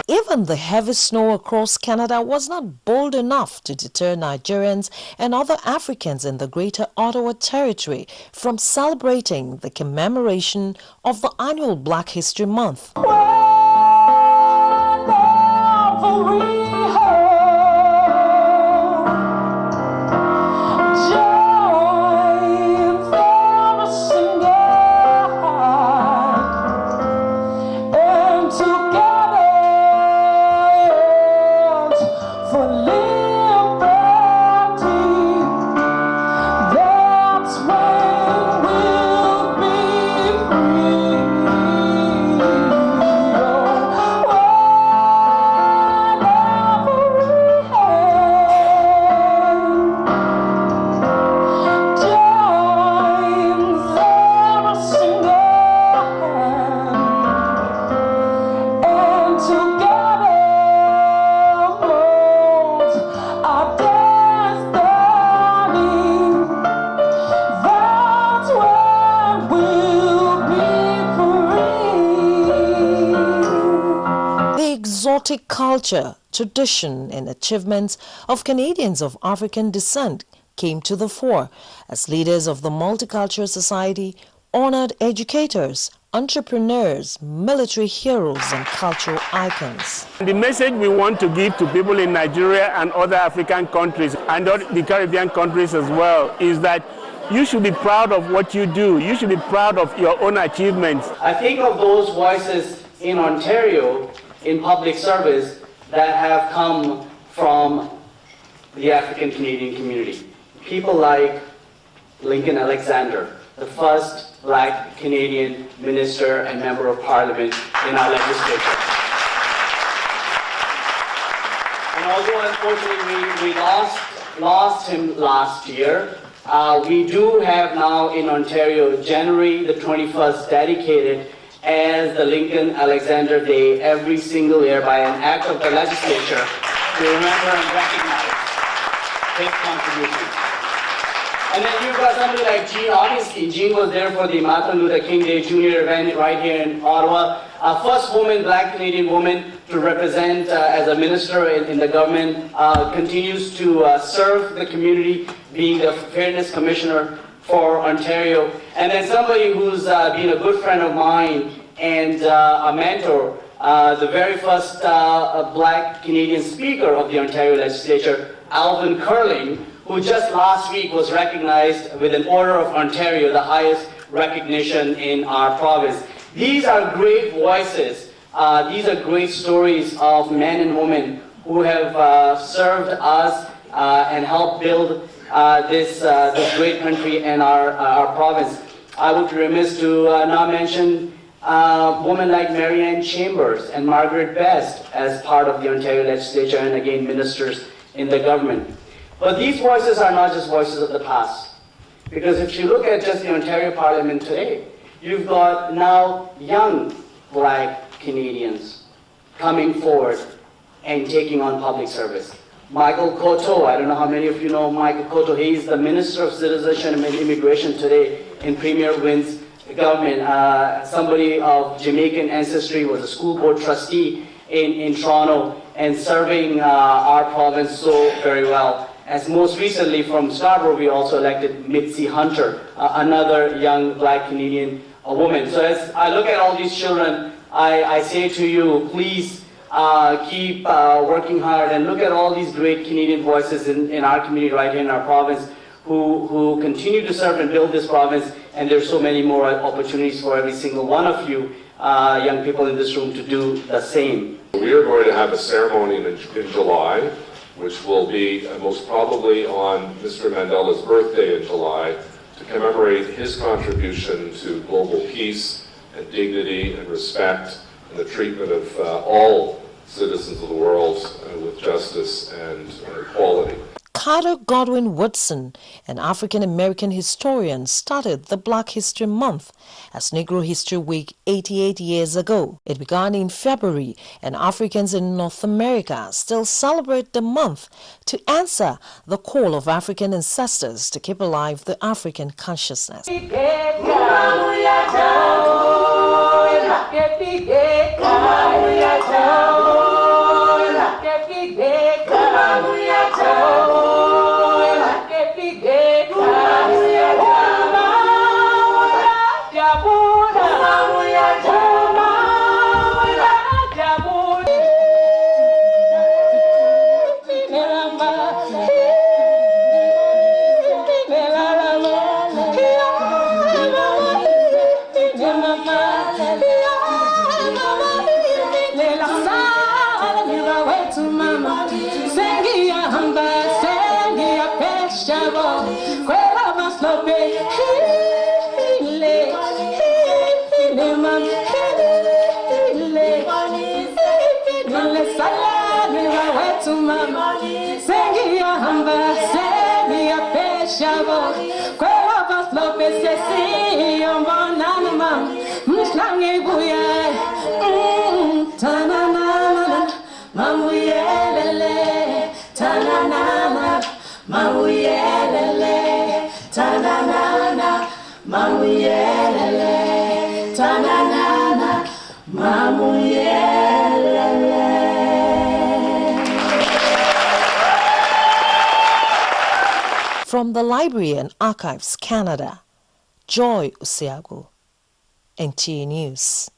Even the heavy snow across Canada was not bold enough to deter Nigerians and other Africans in the Greater Ottawa Territory from celebrating the commemoration of the annual Black History Month. Exotic culture, tradition, and achievements of Canadians of African descent came to the fore as leaders of the Multicultural Society honored educators, entrepreneurs, military heroes, and cultural icons. The message we want to give to people in Nigeria and other African countries and the Caribbean countries as well is that you should be proud of what you do. You should be proud of your own achievements. I think of those voices in Ontario in public service that have come from the African Canadian community. People like Lincoln Alexander, the first Black Canadian minister and member of parliament in our legislature. And although unfortunately we lost him last year, we do have now in Ontario January the 21st dedicated as the Lincoln Alexander Day every single year by an act of the legislature to remember and recognize his contribution. And then you've got somebody like Jean Augustine. Jean was there for the Martin Luther King Day Jr. event right here in Ottawa. Our first woman, Black Canadian woman, to represent as a minister in the government, continues to serve the community, being the Fairness Commissioner for Ontario. And then somebody who's been a good friend of mine and a mentor, the very first Black Canadian Speaker of the Ontario Legislature, Alvin Curling, who just last week was recognized with an Order of Ontario, the highest recognition in our province. These are great voices. These are great stories of men and women who have served us and helped build this great country and our province. I would be remiss to not mention women like Marianne Chambers and Margaret Best as part of the Ontario Legislature and again ministers in the government. But these voices are not just voices of the past. Because if you look at just the Ontario Parliament today, you've got now young Black Canadians coming forward and taking on public service. Michael Coteau, I don't know how many of you know Michael Coteau. He's the Minister of Citizenship and Immigration today in Premier Wynn's government. Somebody of Jamaican ancestry, was a school board trustee in Toronto and serving our province so very well. As most recently from Scarborough, we also elected Mitzi Hunter, another young Black Canadian woman. So as I look at all these children, I say to you, please keep working hard and look at all these great Canadian voices in our community right here in our province who continue to serve and build this province, and there's so many more opportunities for every single one of you young people in this room to do the same. We are going to have a ceremony in July, which will be most probably on Mr. Mandela's birthday in July, to commemorate his contribution to global peace and dignity and respect and the treatment of all citizens of the world with justice and equality. Carter Godwin Woodson, an African-American historian, started the Black History Month as Negro History Week 88 years ago. It began in February, and Africans in North America still celebrate the month to answer the call of African ancestors to keep alive the African consciousness. wetu mama sengia hamba sengia peshabo kwela maslope hile mam hile salami wetu mama sengia hamba sengia peshabo kwela maslope sesi yombona mam mslange guya tanana mamuyelele tanana mamuyelele tanana mamuyelele tanana mamuyelele. From the Library and Archives, Canada, Joy Usiago, NTA News.